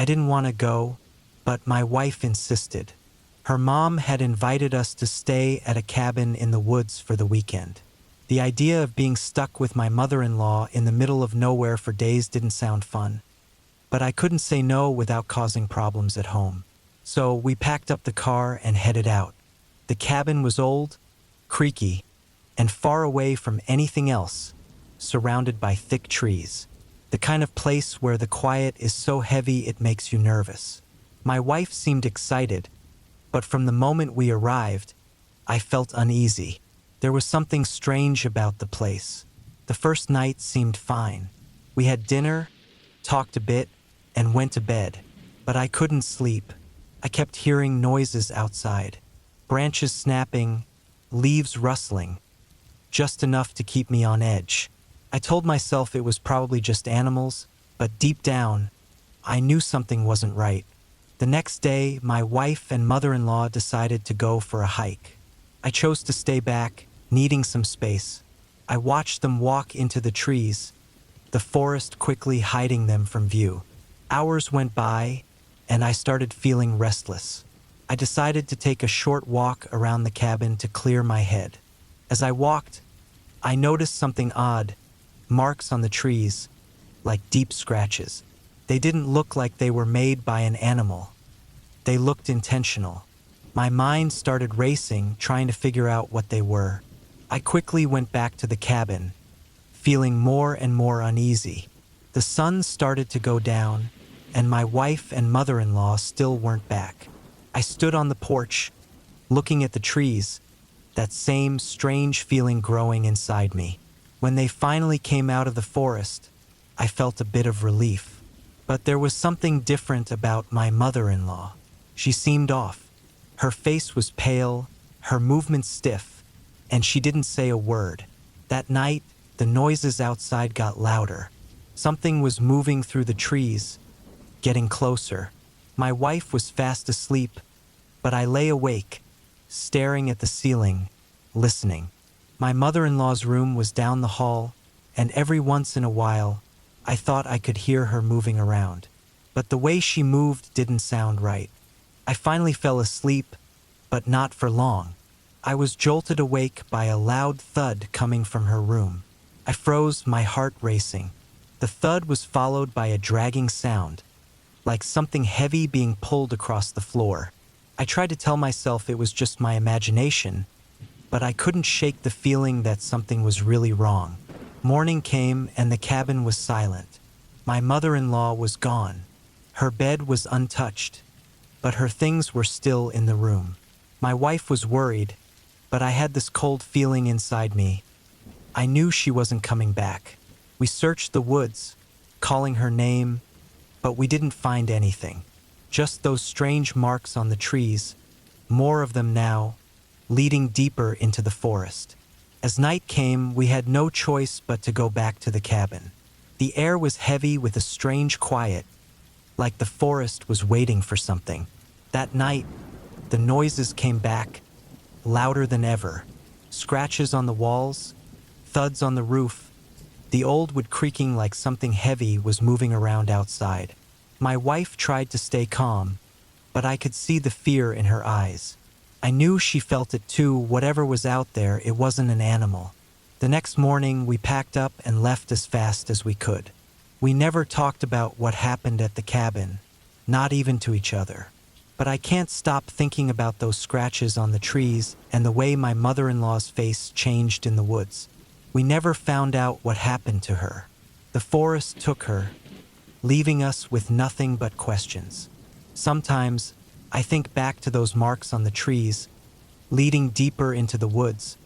I didn't want to go, but my wife insisted. Her mom had invited us to stay at a cabin in the woods for the weekend. The idea of being stuck with my mother-in-law in the middle of nowhere for days didn't sound fun, but I couldn't say no without causing problems at home. So we packed up the car and headed out. The cabin was old, creaky, and far away from anything else, surrounded by thick trees. The kind of place where the quiet is so heavy it makes you nervous. My wife seemed excited, but from the moment we arrived, I felt uneasy. There was something strange about the place. The first night seemed fine. We had dinner, talked a bit, and went to bed, but I couldn't sleep. I kept hearing noises outside, branches snapping, leaves rustling, just enough to keep me on edge. I told myself it was probably just animals, but deep down, I knew something wasn't right. The next day, my wife and mother-in-law decided to go for a hike. I chose to stay back, needing some space. I watched them walk into the trees, the forest quickly hiding them from view. Hours went by, and I started feeling restless. I decided to take a short walk around the cabin to clear my head. As I walked, I noticed something odd, marks on the trees, like deep scratches. They didn't look like they were made by an animal. They looked intentional. My mind started racing, trying to figure out what they were. I quickly went back to the cabin, feeling more and more uneasy. The sun started to go down, and my wife and mother-in-law still weren't back. I stood on the porch, looking at the trees, that same strange feeling growing inside me. When they finally came out of the forest, I felt a bit of relief. But there was something different about my mother-in-law. She seemed off. Her face was pale, her movements stiff, and she didn't say a word. That night, the noises outside got louder. Something was moving through the trees, getting closer. My wife was fast asleep, but I lay awake, staring at the ceiling, listening. My mother-in-law's room was down the hall, and every once in a while, I thought I could hear her moving around. But the way she moved didn't sound right. I finally fell asleep, but not for long. I was jolted awake by a loud thud coming from her room. I froze, my heart racing. The thud was followed by a dragging sound, like something heavy being pulled across the floor. I tried to tell myself it was just my imagination, but I couldn't shake the feeling that something was really wrong. Morning came and the cabin was silent. My mother-in-law was gone. Her bed was untouched, but her things were still in the room. My wife was worried, but I had this cold feeling inside me. I knew she wasn't coming back. We searched the woods, calling her name, but we didn't find anything. Just those strange marks on the trees, more of them now, leading deeper into the forest. As night came, we had no choice but to go back to the cabin. The air was heavy with a strange quiet, like the forest was waiting for something. That night, the noises came back, louder than ever. Scratches on the walls, thuds on the roof. The old wood creaking like something heavy was moving around outside. My wife tried to stay calm, but I could see the fear in her eyes. I knew she felt it too. Whatever was out there, it wasn't an animal. The next morning, we packed up and left as fast as we could. We never talked about what happened at the cabin, not even to each other. But I can't stop thinking about those scratches on the trees and the way my mother-in-law's face changed in the woods. We never found out what happened to her. The forest took her, leaving us with nothing but questions. Sometimes, I think back to those marks on the trees, leading deeper into the woods,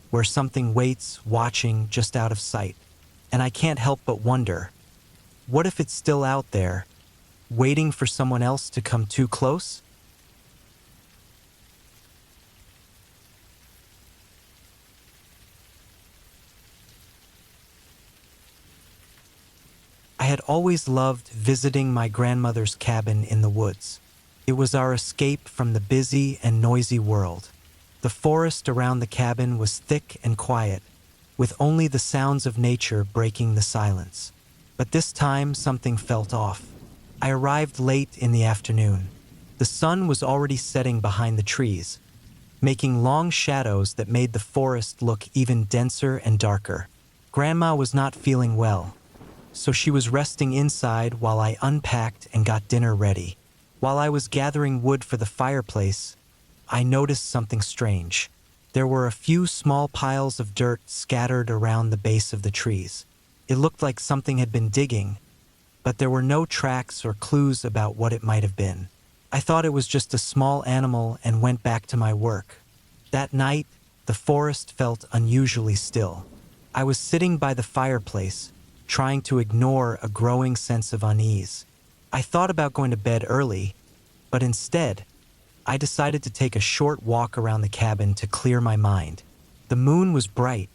where something waits, watching, just out of sight. And I can't help but wonder, what if it's still out there, waiting for someone else to come too close? I had always loved visiting my grandmother's cabin in the woods. It was our escape from the busy and noisy world. The forest around the cabin was thick and quiet, with only the sounds of nature breaking the silence. But this time something felt off. I arrived late in the afternoon. The sun was already setting behind the trees, making long shadows that made the forest look even denser and darker. Grandma was not feeling well, so she was resting inside while I unpacked and got dinner ready. While I was gathering wood for the fireplace, I noticed something strange. There were a few small piles of dirt scattered around the base of the trees. It looked like something had been digging, but there were no tracks or clues about what it might have been. I thought it was just a small animal and went back to my work. That night, the forest felt unusually still. I was sitting by the fireplace, trying to ignore a growing sense of unease. I thought about going to bed early, but instead, I decided to take a short walk around the cabin to clear my mind. The moon was bright,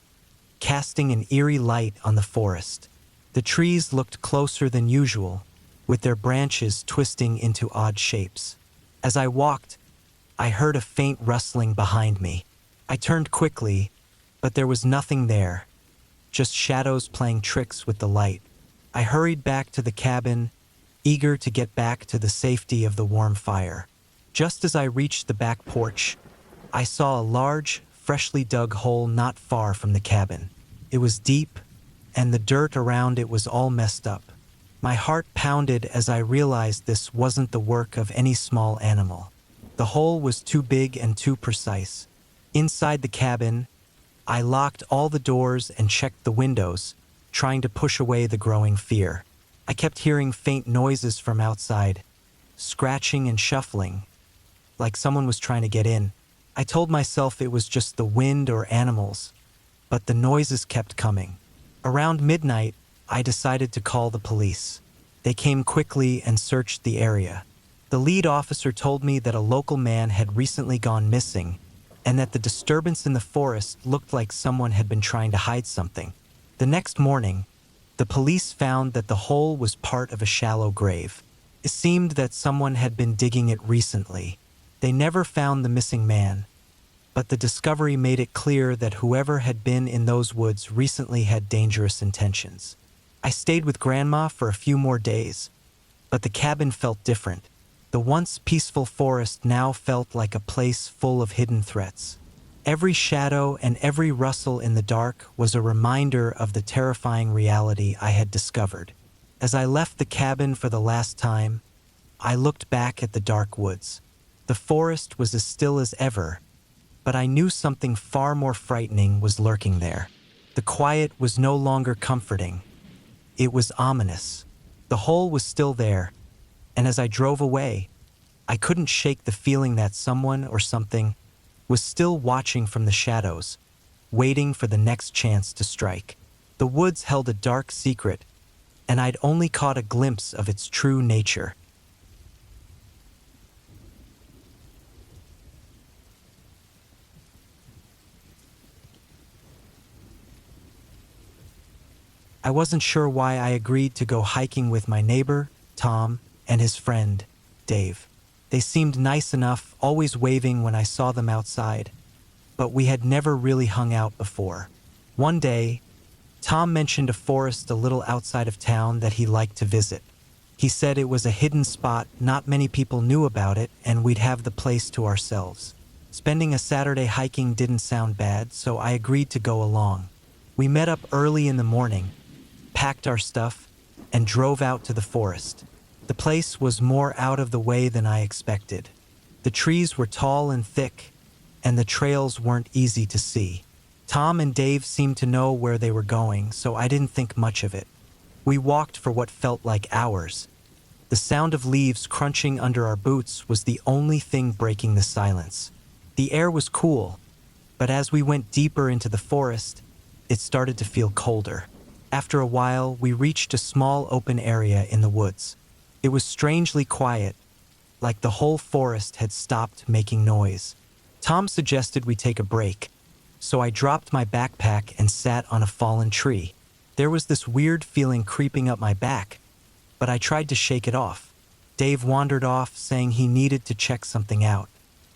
casting an eerie light on the forest. The trees looked closer than usual, with their branches twisting into odd shapes. As I walked, I heard a faint rustling behind me. I turned quickly, but there was nothing there, just shadows playing tricks with the light. I hurried back to the cabin, eager to get back to the safety of the warm fire. Just as I reached the back porch, I saw a large, freshly dug hole not far from the cabin. It was deep, and the dirt around it was all messed up. My heart pounded as I realized this wasn't the work of any small animal. The hole was too big and too precise. Inside the cabin, I locked all the doors and checked the windows, trying to push away the growing fear. I kept hearing faint noises from outside, scratching and shuffling, like someone was trying to get in. I told myself it was just the wind or animals, but the noises kept coming. Around midnight, I decided to call the police. They came quickly and searched the area. The lead officer told me that a local man had recently gone missing and that the disturbance in the forest looked like someone had been trying to hide something. The next morning, the police found that the hole was part of a shallow grave. It seemed that someone had been digging it recently. They never found the missing man, but the discovery made it clear that whoever had been in those woods recently had dangerous intentions. I stayed with Grandma for a few more days, but the cabin felt different. The once peaceful forest now felt like a place full of hidden threats. Every shadow and every rustle in the dark was a reminder of the terrifying reality I had discovered. As I left the cabin for the last time, I looked back at the dark woods. The forest was as still as ever, but I knew something far more frightening was lurking there. The quiet was no longer comforting. It was ominous. The hole was still there, and as I drove away, I couldn't shake the feeling that someone or something was still watching from the shadows, waiting for the next chance to strike. The woods held a dark secret, and I'd only caught a glimpse of its true nature. I wasn't sure why I agreed to go hiking with my neighbor, Tom, and his friend, Dave. They seemed nice enough, always waving when I saw them outside, but we had never really hung out before. One day, Tom mentioned a forest a little outside of town that he liked to visit. He said it was a hidden spot, not many people knew about it, and we'd have the place to ourselves. Spending a Saturday hiking didn't sound bad, so I agreed to go along. We met up early in the morning, packed our stuff, and drove out to the forest. The place was more out of the way than I expected. The trees were tall and thick, and the trails weren't easy to see. Tom and Dave seemed to know where they were going, so I didn't think much of it. We walked for what felt like hours. The sound of leaves crunching under our boots was the only thing breaking the silence. The air was cool, but as we went deeper into the forest, it started to feel colder. After a while, we reached a small open area in the woods. It was strangely quiet, like the whole forest had stopped making noise. Tom suggested we take a break, so I dropped my backpack and sat on a fallen tree. There was this weird feeling creeping up my back, but I tried to shake it off. Dave wandered off, saying he needed to check something out.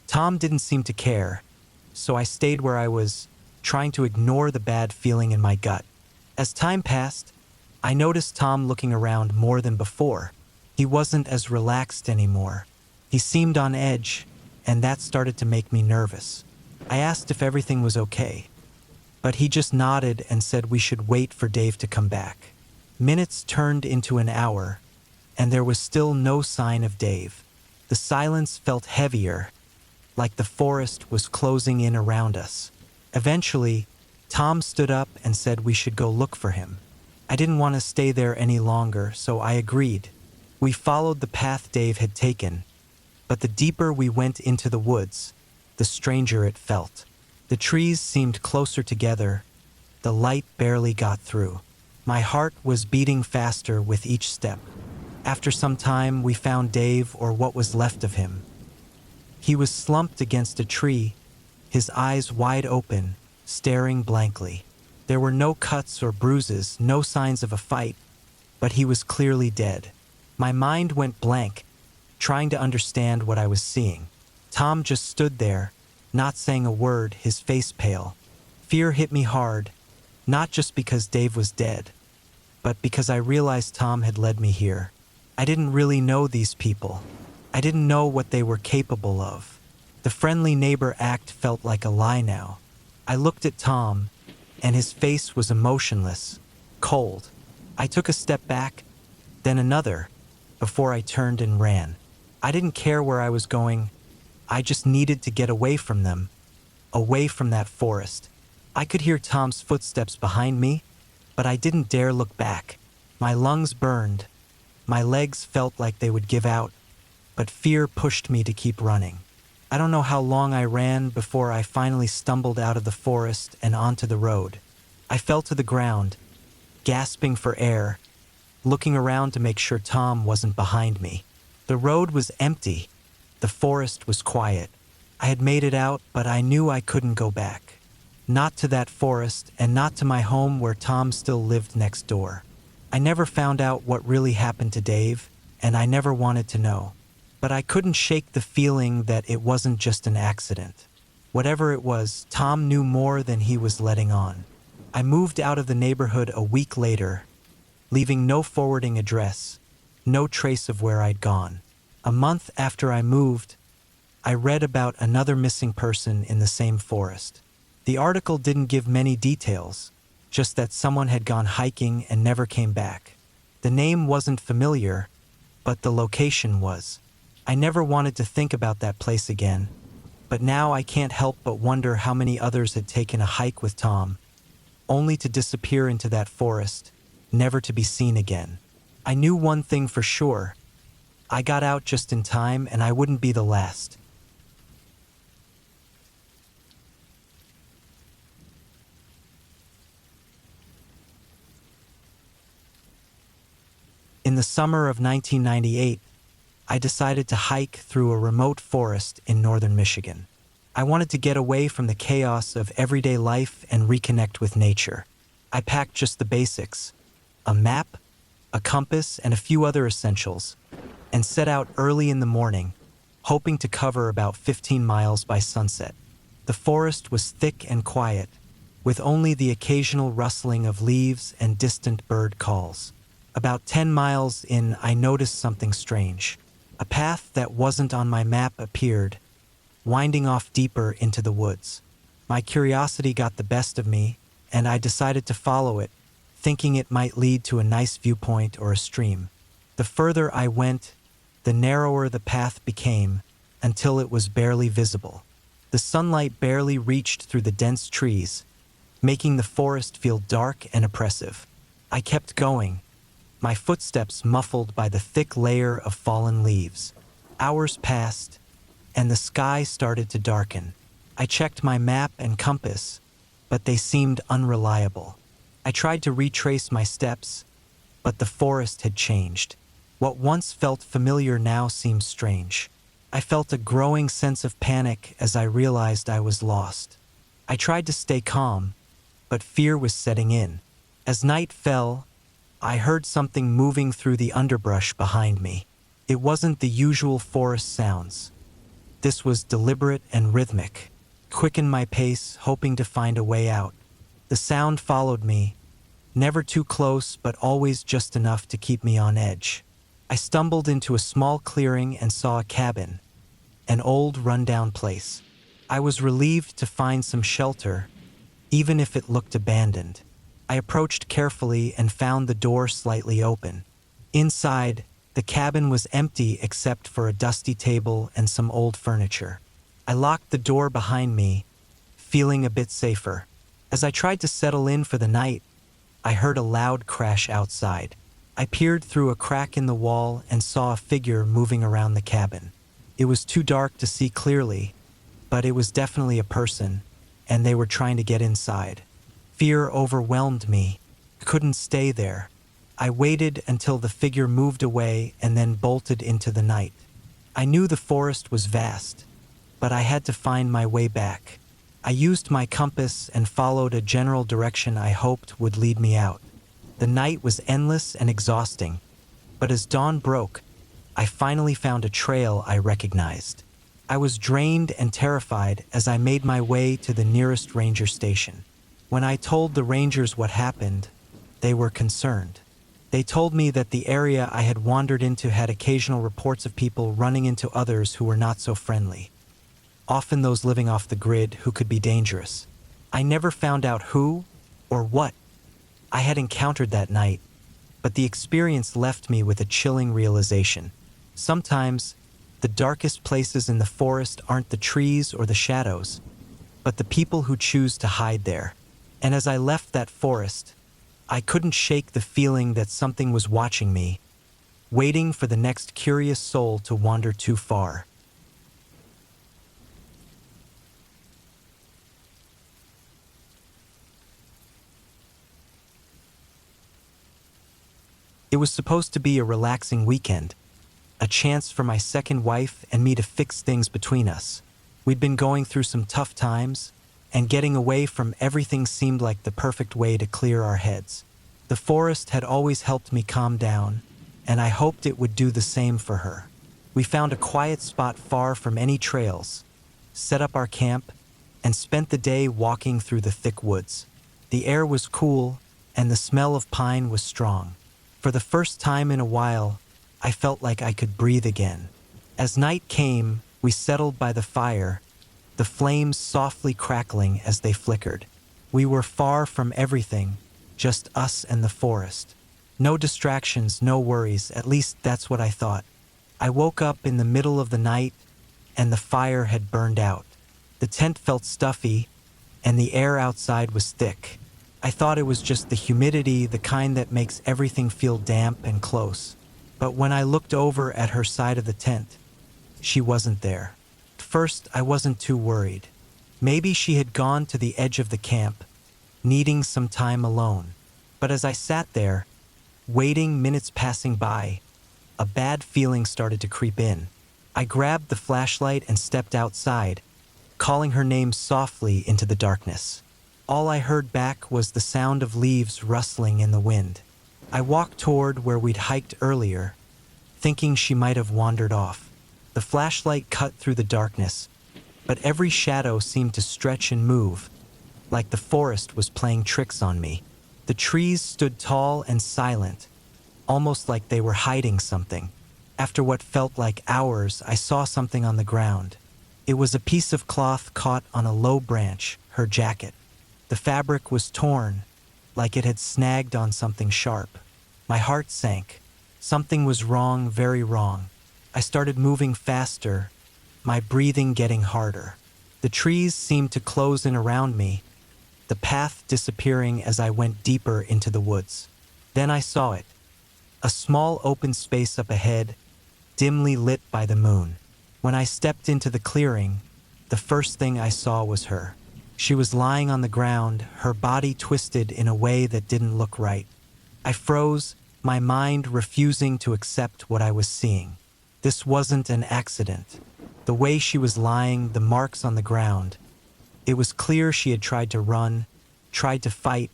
Tom didn't seem to care, so I stayed where I was, trying to ignore the bad feeling in my gut. As time passed, I noticed Tom looking around more than before. He wasn't as relaxed anymore. He seemed on edge, and that started to make me nervous. I asked if everything was okay, but he just nodded and said we should wait for Dave to come back. Minutes turned into an hour, and there was still no sign of Dave. The silence felt heavier, like the forest was closing in around us. Eventually, Tom stood up and said we should go look for him. I didn't want to stay there any longer, so I agreed. We followed the path Dave had taken, but the deeper we went into the woods, the stranger it felt. The trees seemed closer together. The light barely got through. My heart was beating faster with each step. After some time, we found Dave, or what was left of him. He was slumped against a tree, his eyes wide open, staring blankly. There were no cuts or bruises, no signs of a fight, but he was clearly dead. My mind went blank, trying to understand what I was seeing. Tom just stood there, not saying a word, his face pale. Fear hit me hard, not just because Dave was dead, but because I realized Tom had led me here. I didn't really know these people. I didn't know what they were capable of. The friendly neighbor act felt like a lie now. I looked at Tom, and his face was emotionless, cold. I took a step back, then another, before I turned and ran. I didn't care where I was going. I just needed to get away from them, away from that forest. I could hear Tom's footsteps behind me, but I didn't dare look back. My lungs burned. My legs felt like they would give out, but fear pushed me to keep running. I don't know how long I ran before I finally stumbled out of the forest and onto the road. I fell to the ground, gasping for air, looking around to make sure Tom wasn't behind me. The road was empty. The forest was quiet. I had made it out, but I knew I couldn't go back. Not to that forest, and not to my home where Tom still lived next door. I never found out what really happened to Dave, and I never wanted to know. But I couldn't shake the feeling that it wasn't just an accident. Whatever it was, Tom knew more than he was letting on. I moved out of the neighborhood a week later, leaving no forwarding address, no trace of where I'd gone. A month after I moved, I read about another missing person in the same forest. The article didn't give many details, just that someone had gone hiking and never came back. The name wasn't familiar, but the location was. I never wanted to think about that place again, but now I can't help but wonder how many others had taken a hike with Tom, only to disappear into that forest, never to be seen again. I knew one thing for sure. I got out just in time, and I wouldn't be the last. In the summer of 1998, I decided to hike through a remote forest in northern Michigan. I wanted to get away from the chaos of everyday life and reconnect with nature. I packed just the basics: a map, a compass, and a few other essentials, and set out early in the morning, hoping to cover about 15 miles by sunset. The forest was thick and quiet, with only the occasional rustling of leaves and distant bird calls. About 10 miles in, I noticed something strange. A path that wasn't on my map appeared, winding off deeper into the woods. My curiosity got the best of me, and I decided to follow it, thinking it might lead to a nice viewpoint or a stream. The further I went, the narrower the path became, until it was barely visible. The sunlight barely reached through the dense trees, making the forest feel dark and oppressive. I kept going, my footsteps muffled by the thick layer of fallen leaves. Hours passed, and the sky started to darken. I checked my map and compass, but they seemed unreliable. I tried to retrace my steps, but the forest had changed. What once felt familiar now seemed strange. I felt a growing sense of panic as I realized I was lost. I tried to stay calm, but fear was setting in. As night fell, I heard something moving through the underbrush behind me. It wasn't the usual forest sounds. This was deliberate and rhythmic. Quickened my pace, hoping to find a way out. The sound followed me, never too close, but always just enough to keep me on edge. I stumbled into a small clearing and saw a cabin, an old rundown place. I was relieved to find some shelter, even if it looked abandoned. I approached carefully and found the door slightly open. Inside, the cabin was empty except for a dusty table and some old furniture. I locked the door behind me, feeling a bit safer. As I tried to settle in for the night, I heard a loud crash outside. I peered through a crack in the wall and saw a figure moving around the cabin. It was too dark to see clearly, but it was definitely a person, and they were trying to get inside. Fear overwhelmed me. I couldn't stay there. I waited until the figure moved away and then bolted into the night. I knew the forest was vast, but I had to find my way back. I used my compass and followed a general direction I hoped would lead me out. The night was endless and exhausting, but as dawn broke, I finally found a trail I recognized. I was drained and terrified as I made my way to the nearest ranger station. When I told the rangers what happened, they were concerned. They told me that the area I had wandered into had occasional reports of people running into others who were not so friendly, often those living off the grid who could be dangerous. I never found out who or what I had encountered that night, but the experience left me with a chilling realization. Sometimes, the darkest places in the forest aren't the trees or the shadows, but the people who choose to hide there. And as I left that forest, I couldn't shake the feeling that something was watching me, waiting for the next curious soul to wander too far. It was supposed to be a relaxing weekend, a chance for my second wife and me to fix things between us. We'd been going through some tough times, and getting away from everything seemed like the perfect way to clear our heads. The forest had always helped me calm down, and I hoped it would do the same for her. We found a quiet spot far from any trails, set up our camp, and spent the day walking through the thick woods. The air was cool, and the smell of pine was strong. For the first time in a while, I felt like I could breathe again. As night came, we settled by the fire, the flames softly crackling as they flickered. We were far from everything, just us and the forest. No distractions, no worries, at least that's what I thought. I woke up in the middle of the night, and the fire had burned out. The tent felt stuffy, and the air outside was thick. I thought it was just the humidity, the kind that makes everything feel damp and close. But when I looked over at her side of the tent, she wasn't there. At first, I wasn't too worried. Maybe she had gone to the edge of the camp, needing some time alone. But as I sat there, waiting, minutes passing by, a bad feeling started to creep in. I grabbed the flashlight and stepped outside, calling her name softly into the darkness. All I heard back was the sound of leaves rustling in the wind. I walked toward where we'd hiked earlier, thinking she might have wandered off. The flashlight cut through the darkness, but every shadow seemed to stretch and move, like the forest was playing tricks on me. The trees stood tall and silent, almost like they were hiding something. After what felt like hours, I saw something on the ground. It was a piece of cloth caught on a low branch, her jacket. The fabric was torn, like it had snagged on something sharp. My heart sank. Something was wrong, very wrong. I started moving faster, my breathing getting harder. The trees seemed to close in around me, the path disappearing as I went deeper into the woods. Then I saw it. A small open space up ahead, dimly lit by the moon. When I stepped into the clearing, the first thing I saw was her. She was lying on the ground, her body twisted in a way that didn't look right. I froze, my mind refusing to accept what I was seeing. This wasn't an accident. The way she was lying, the marks on the ground. It was clear she had tried to run, tried to fight,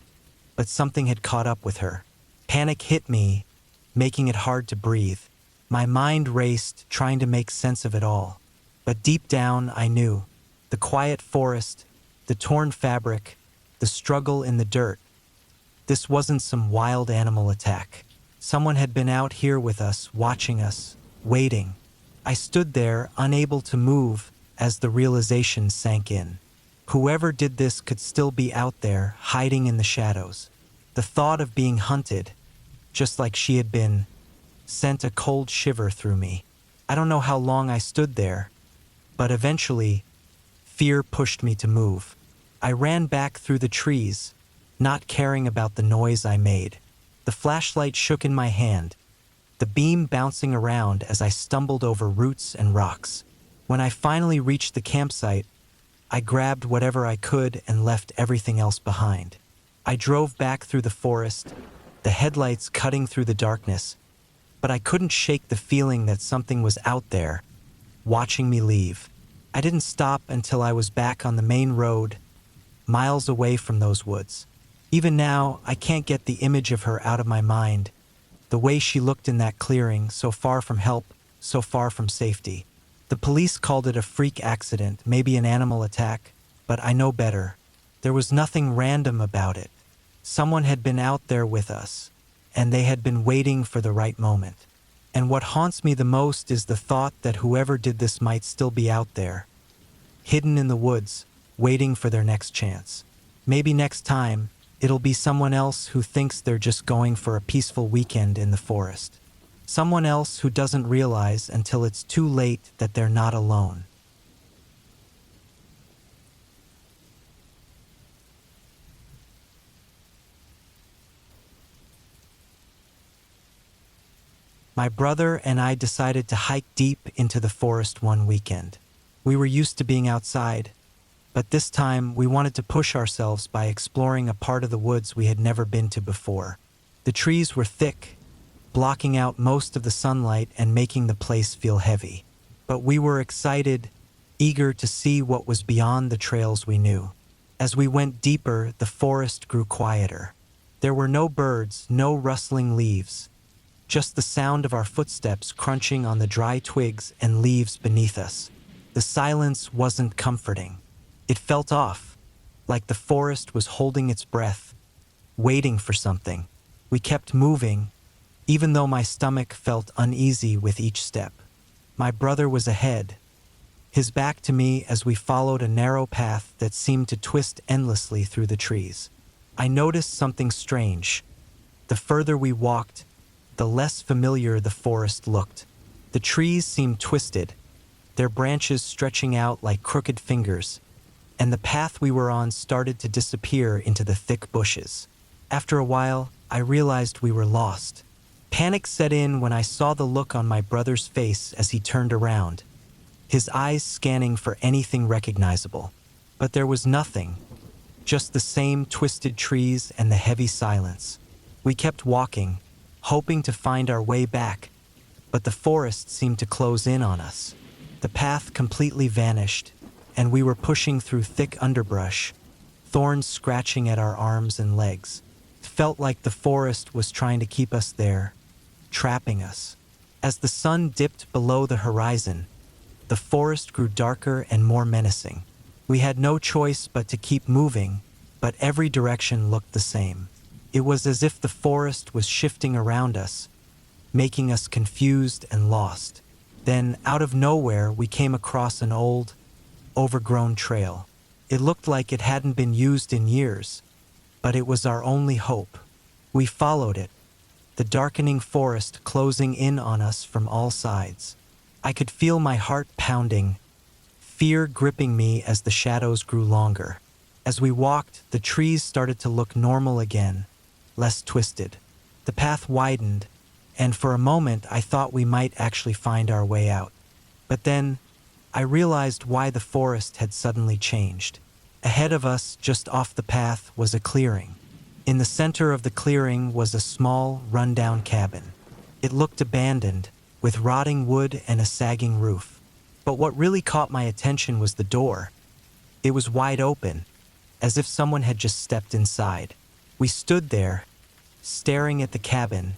but something had caught up with her. Panic hit me, making it hard to breathe. My mind raced, trying to make sense of it all. But deep down, I knew. The quiet forest, the torn fabric, the struggle in the dirt. This wasn't some wild animal attack. Someone had been out here with us, watching us, waiting. I stood there, unable to move, as the realization sank in. Whoever did this could still be out there, hiding in the shadows. The thought of being hunted, just like she had been, sent a cold shiver through me. I don't know how long I stood there, but eventually, fear pushed me to move. I ran back through the trees, not caring about the noise I made. The flashlight shook in my hand, the beam bouncing around as I stumbled over roots and rocks. When I finally reached the campsite, I grabbed whatever I could and left everything else behind. I drove back through the forest, the headlights cutting through the darkness, but I couldn't shake the feeling that something was out there, watching me leave. I didn't stop until I was back on the main road, miles away from those woods. Even now, I can't get the image of her out of my mind, the way she looked in that clearing, so far from help, so far from safety. The police called it a freak accident, maybe an animal attack, but I know better. There was nothing random about it. Someone had been out there with us, and they had been waiting for the right moment. And what haunts me the most is the thought that whoever did this might still be out there, hidden in the woods, waiting for their next chance. Maybe next time, it'll be someone else who thinks they're just going for a peaceful weekend in the forest. Someone else who doesn't realize until it's too late that they're not alone. My brother and I decided to hike deep into the forest one weekend. We were used to being outside, but this time we wanted to push ourselves by exploring a part of the woods we had never been to before. The trees were thick, blocking out most of the sunlight and making the place feel heavy. But we were excited, eager to see what was beyond the trails we knew. As we went deeper, the forest grew quieter. There were no birds, no rustling leaves, just the sound of our footsteps crunching on the dry twigs and leaves beneath us. The silence wasn't comforting. It felt off, like the forest was holding its breath, waiting for something. We kept moving, even though my stomach felt uneasy with each step. My brother was ahead, his back to me as we followed a narrow path that seemed to twist endlessly through the trees. I noticed something strange. The further we walked, the less familiar the forest looked. The trees seemed twisted, their branches stretching out like crooked fingers, and the path we were on started to disappear into the thick bushes. After a while, I realized we were lost. Panic set in when I saw the look on my brother's face as he turned around, his eyes scanning for anything recognizable. But there was nothing, just the same twisted trees and the heavy silence. We kept walking, hoping to find our way back, but the forest seemed to close in on us. The path completely vanished, and we were pushing through thick underbrush, thorns scratching at our arms and legs. It felt like the forest was trying to keep us there, trapping us. As the sun dipped below the horizon, the forest grew darker and more menacing. We had no choice but to keep moving, but every direction looked the same. It was as if the forest was shifting around us, making us confused and lost. Then, out of nowhere, we came across an old, overgrown trail. It looked like it hadn't been used in years, but it was our only hope. We followed it, the darkening forest closing in on us from all sides. I could feel my heart pounding, fear gripping me as the shadows grew longer. As we walked, the trees started to look normal again, less twisted. The path widened, and for a moment I thought we might actually find our way out. But then, I realized why the forest had suddenly changed. Ahead of us, just off the path, was a clearing. In the center of the clearing was a small, run-down cabin. It looked abandoned, with rotting wood and a sagging roof. But what really caught my attention was the door. It was wide open, as if someone had just stepped inside. We stood there, staring at the cabin,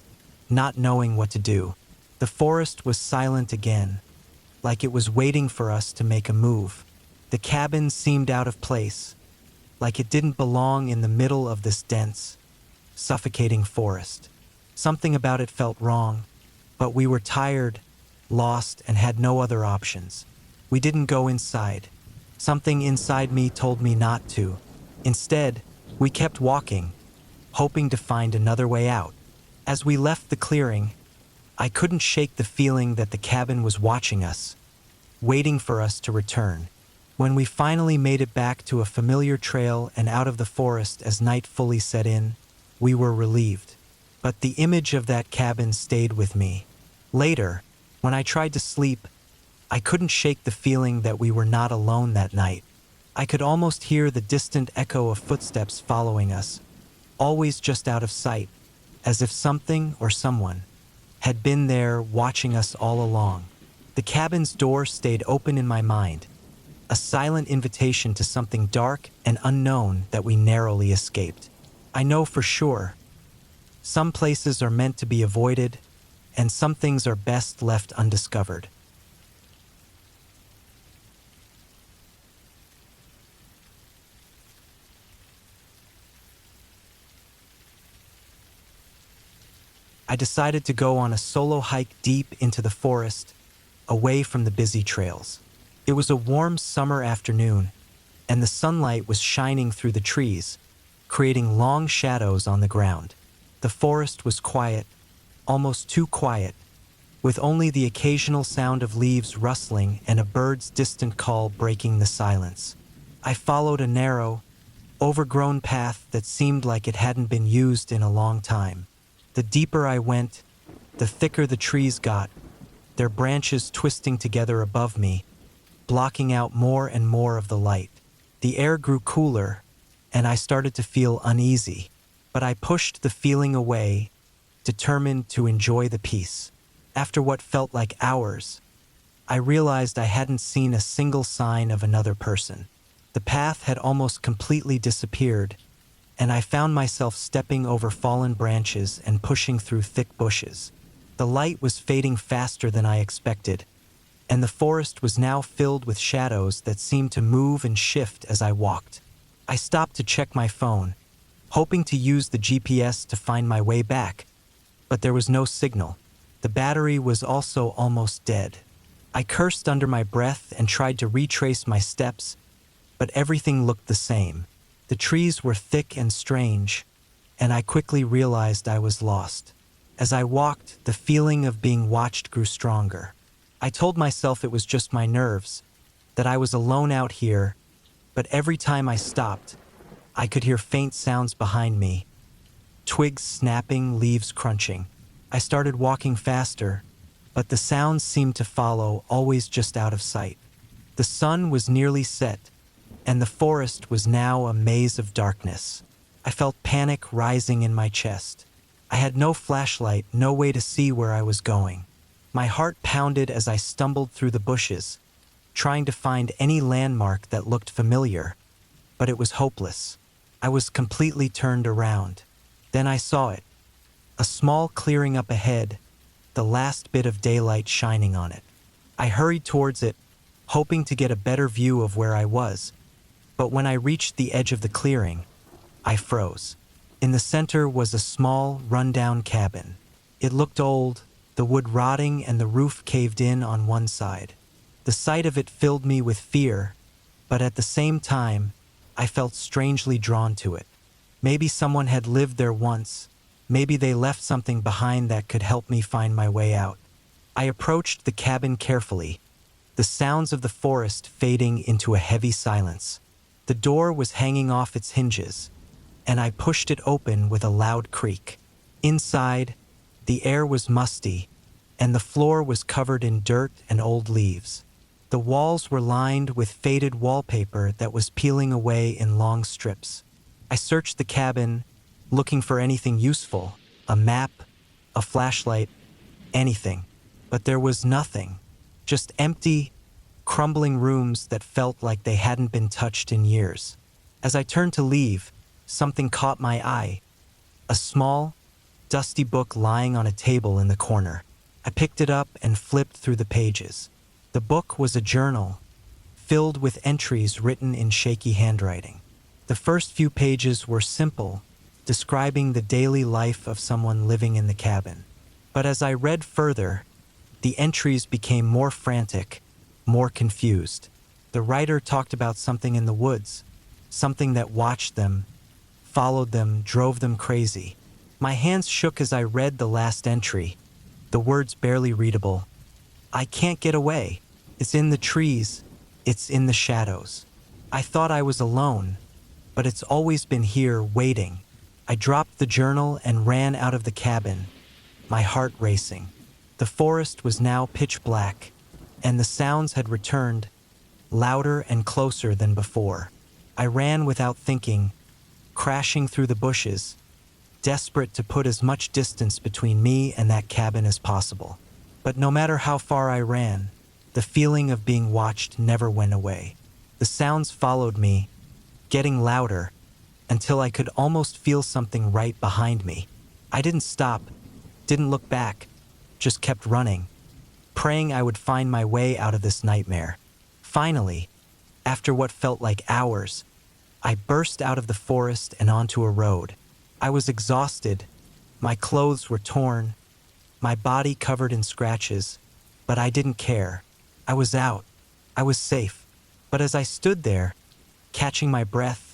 not knowing what to do. The forest was silent again, like it was waiting for us to make a move. The cabin seemed out of place, like it didn't belong in the middle of this dense, suffocating forest. Something about it felt wrong, but we were tired, lost, and had no other options. We didn't go inside. Something inside me told me not to. Instead, we kept walking, hoping to find another way out. As we left the clearing, I couldn't shake the feeling that the cabin was watching us, waiting for us to return. When we finally made it back to a familiar trail and out of the forest as night fully set in, we were relieved. But the image of that cabin stayed with me. Later, when I tried to sleep, I couldn't shake the feeling that we were not alone that night. I could almost hear the distant echo of footsteps following us, always just out of sight, as if something or someone had been there watching us all along. The cabin's door stayed open in my mind, a silent invitation to something dark and unknown that we narrowly escaped. I know for sure, some places are meant to be avoided, and some things are best left undiscovered. I decided to go on a solo hike deep into the forest, away from the busy trails. It was a warm summer afternoon, and the sunlight was shining through the trees, creating long shadows on the ground. The forest was quiet, almost too quiet, with only the occasional sound of leaves rustling and a bird's distant call breaking the silence. I followed a narrow, overgrown path that seemed like it hadn't been used in a long time. The deeper I went, the thicker the trees got, their branches twisting together above me, blocking out more and more of the light. The air grew cooler, and I started to feel uneasy, but I pushed the feeling away, determined to enjoy the peace. After what felt like hours, I realized I hadn't seen a single sign of another person. The path had almost completely disappeared, and I found myself stepping over fallen branches and pushing through thick bushes. The light was fading faster than I expected, and the forest was now filled with shadows that seemed to move and shift as I walked. I stopped to check my phone, hoping to use the GPS to find my way back, but there was no signal. The battery was also almost dead. I cursed under my breath and tried to retrace my steps, but everything looked the same. The trees were thick and strange, and I quickly realized I was lost. As I walked, the feeling of being watched grew stronger. I told myself it was just my nerves, that I was alone out here, but every time I stopped, I could hear faint sounds behind me, twigs snapping, leaves crunching. I started walking faster, but the sounds seemed to follow, always just out of sight. The sun was nearly set, and the forest was now a maze of darkness. I felt panic rising in my chest. I had no flashlight, no way to see where I was going. My heart pounded as I stumbled through the bushes, trying to find any landmark that looked familiar, but it was hopeless. I was completely turned around. Then I saw it, a small clearing up ahead, the last bit of daylight shining on it. I hurried towards it, hoping to get a better view of where I was. But when I reached the edge of the clearing, I froze. In the center was a small, run-down cabin. It looked old, the wood rotting and the roof caved in on one side. The sight of it filled me with fear, but at the same time, I felt strangely drawn to it. Maybe someone had lived there once. Maybe they left something behind that could help me find my way out. I approached the cabin carefully, the sounds of the forest fading into a heavy silence. The door was hanging off its hinges, and I pushed it open with a loud creak. Inside, the air was musty, and the floor was covered in dirt and old leaves. The walls were lined with faded wallpaper that was peeling away in long strips. I searched the cabin, looking for anything useful, a map, a flashlight, anything. But there was nothing, just empty, crumbling rooms that felt like they hadn't been touched in years. As I turned to leave, something caught my eye, a small, dusty book lying on a table in the corner. I picked it up and flipped through the pages. The book was a journal, filled with entries written in shaky handwriting. The first few pages were simple, describing the daily life of someone living in the cabin. But as I read further, the entries became more frantic, more confused. The writer talked about something in the woods, something that watched them, followed them, drove them crazy. My hands shook as I read the last entry, the words barely readable. I can't get away. It's in the trees. It's in the shadows. I thought I was alone, but it's always been here, waiting. I dropped the journal and ran out of the cabin, my heart racing. The forest was now pitch black, and the sounds had returned, louder and closer than before. I ran without thinking, crashing through the bushes, desperate to put as much distance between me and that cabin as possible. But no matter how far I ran, the feeling of being watched never went away. The sounds followed me, getting louder, until I could almost feel something right behind me. I didn't stop, didn't look back, just kept running, praying I would find my way out of this nightmare. Finally, after what felt like hours, I burst out of the forest and onto a road. I was exhausted, my clothes were torn, my body covered in scratches, but I didn't care. I was out. I was safe. But as I stood there, catching my breath,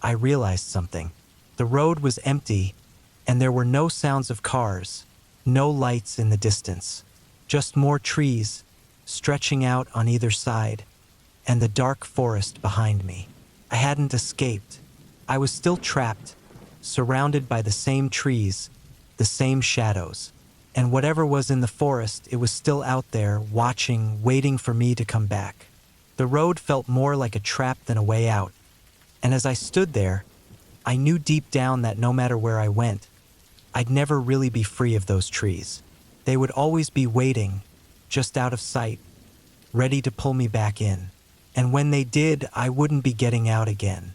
I realized something. The road was empty, and there were no sounds of cars, no lights in the distance, just more trees stretching out on either side, and the dark forest behind me. I hadn't escaped. I was still trapped, surrounded by the same trees, the same shadows. And whatever was in the forest, it was still out there, watching, waiting for me to come back. The road felt more like a trap than a way out. And as I stood there, I knew deep down that no matter where I went, I'd never really be free of those trees. They would always be waiting, just out of sight, ready to pull me back in. And when they did, I wouldn't be getting out again.